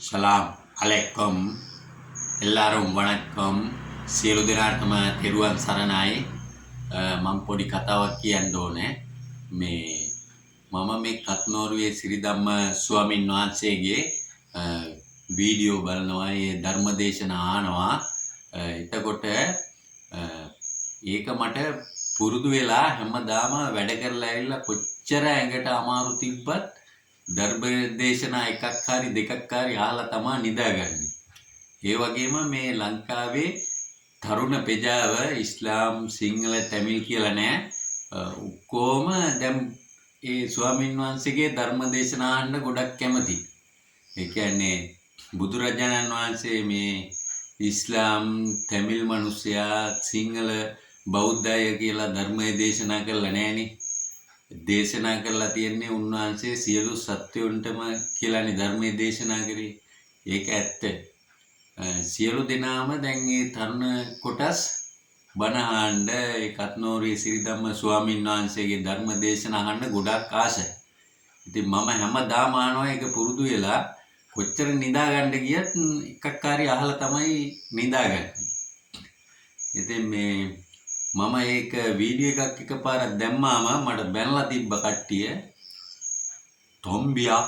ಸಲಾಮ್ ಅಲೈಕುಮ್ எல்லாரும் වණක්කම් සියලු දෙනාටම තෙරුවන් සරණයි මම පොඩි කතාවක් කියන්න ඕනේ මම මේ කත්නෝරුවේ සිරිධම්ම ස්වාමීන් වහන්සේගේ වීඩියෝ බලනවා ඒ ධර්මදේශනා අහනවා එතකොට ඒක මට පුරුදු වෙලා හැමදාම වැඩ කරලා ඇවිල්ලා කොච්චර ඇඟට අමාරු තිබ්බත් ධර්මදේශනා එකක් හරි දෙකක් හරි අහලා තමයි නිදාගන්නේ. ඒ වගේම මේ ලංකාවේ තරුණ ප්‍රජාව ඉස්ලාම් සිංහල තමිල් කියලා නෑ ඔක්කොම දැන් ඒ ස්වාමීන් වහන්සේගේ ධර්මදේශනා අහන්න ගොඩක් කැමතියි. ඒ කියන්නේ බුදුරජාණන් වහන්සේ මේ ඉස්ලාම් තමිල් මිනිස්සයා සිංහල බෞද්ධය කියලා ධර්මයේ දේශනා කරලා නෑනේ. දේශනා කරලා තියන්නේ උන්වහන්සේ සියලු සත්වයන්ටම කියලානේ ධර්මයේ දේශනා කරේ. ඒක ඇත්ත. සියලු දෙනාම දැන් මේ තරුණ කොටස් බණ අහන්න ඒ කත්නෝරුවේ සිරිධම්ම ස්වාමීන් වහන්සේගේ ධර්ම දේශනා අහන්න ගොඩක් ආසයි. ඉතින් මම හැමදාම අහනවා ඒක පුරුදු වෙලා කොච්චර නිදා ගන්න ගියත් එකක් හරි අහලා තමයි නිදාගන්නේ. ඉතින් මම ඒක වීඩියෝ එකක් එකපාරක් දැම්මාම මට බැනලා තිබ්බ කට්ටිය තොම්බියා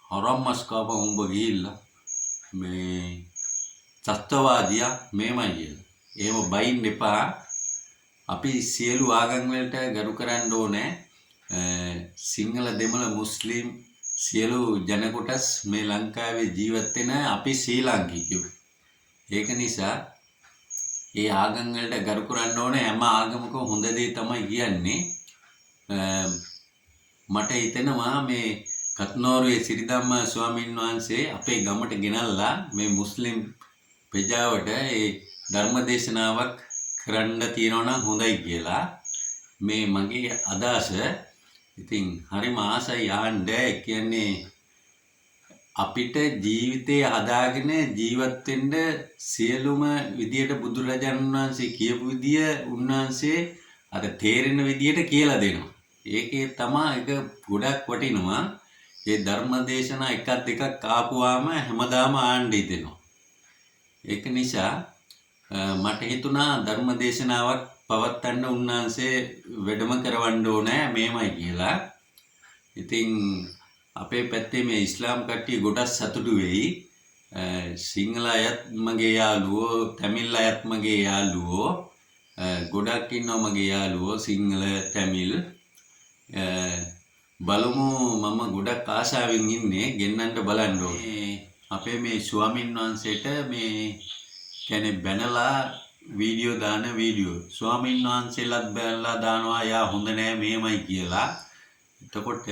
හරම්මස් කාපා උඹ ගිහිල්ලා මේ සත්‍යවාදියා මේමයි කියලා. එහෙම බයින්න එපා. අපි සියලු ආගම් වලට ගරු කරන්න ඕනේ. සිංහල දෙමළ මුස්ලිම් සියලු ජන කොටස් මේ ලංකාවේ ජීවත් වෙන අපි ශ්‍රී ලාංකිකයෝ. ඒක නිසා ඒ ආගම් වලට ගරු කරන්න ඕනේ. හැම ආගමකම හොඳ දේ තමයි කියන්නේ. මට හිතෙනවා මේ කත්නෝරුවේ සිරිධම්ම ස්වාමීන් වහන්සේ අපේ ගමට ගෙනල්ලා මේ මුස්ලිම් ප්‍රජාවට ඒ ධර්ම දේශනාවක් කරන්න තියනවා නම් හොඳයි කියලා මේ මගේ අදහස. ඉතින් හරිම ආසයි යන්න. කියන්නේ අපිට ජීවිතේ හදාගෙන ජීවත් වෙන්න සියලුම විදියට බුදුරජාණන් වහන්සේ කියපු විදිය උන්වහන්සේ අර තේරෙන විදියට කියලා දෙනවා. ඒකේ තමයි එක ගොඩක් වටිනවා. ඒ ධර්ම දේශනා එකක් දෙකක් ආපුවාම හැමදාම ආන්න හිතෙනවා. ඒක නිසා මට හිතුණා ධර්ම දේශනාවක් පවත්වන්න උන්වහන්සේ වැඩම කරවන්න ඕනේ මේමයි කියලා. ඉතින් අපේ පැත්තේ මේ ඉස්ලාම් කට්ටිය ගොඩක් සතුටු වෙයි. සිංහල අයත් මගේ යාළුවෝ, තමිල් අයත් මගේ යාළුවෝ ගොඩක් ඉන්නවා මගේ යාළුවෝ සිංහල තමිල්. බලමු මම ගොඩක් ආශාවෙන් ඉන්නේ ගෙන්නන්න බලන්න ඕනේ. අපේ මේ ස්වාමීන් වහන්සේට මේ කියන්නේ බැනලා වීඩියෝ දාන වීඩියෝ ස්වාමීන් වහන්සේලාත් බැනලා දානවා යා හොඳ නෑ මේමයි කියලා. එතකොට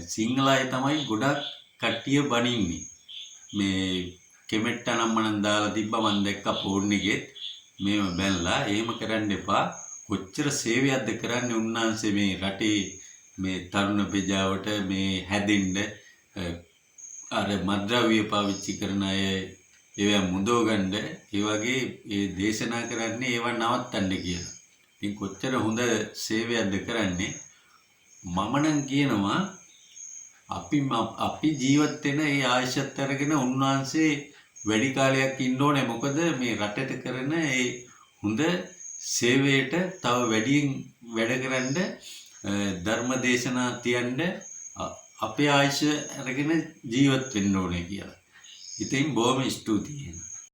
සිංහල අය තමයි ගොඩක් කට්ටිය බනින්නේ. මේ කමෙන්ට් අනම්මනම් දාලා තිබ්බා මම දැක්ක ෆෝන් එකෙත් මේව බැලලා. එහෙම කරන්න එපා. කොච්චර සේවයක්ද කරන්නේ උන්වහන්සේ මේ රටේ මේ තරුණ ප්‍රජාවට මේ හැදෙන්න අර මද්ද්‍රව්‍ය පාවිච්චි කරන අය ඒවා මුදව ගන්න ඒ වගේ ඒ දේශනා කරන්නේ ඒවා නවත්තන්න කියලා. ඉතින් කොච්චර හොඳ සේවයක්ද කරන්නේ. මම නම් කියනවා අපි ජීවත් වෙන ඒ ආයශත් අරගෙන උන්වහන්සේ වැඩි කාලයක් ඉන්න ඕනේ. මොකද මේ රටට කරන ඒ හොඳ සේවයට තව වැඩියෙන් වැඩ කරන්න ධර්ම දේශනා තියන්න අපේ ආයශ අරගෙන ජීවත් වෙන්න ඕනේ කියලා. ඉතින් බොහොම ස්තුතියි.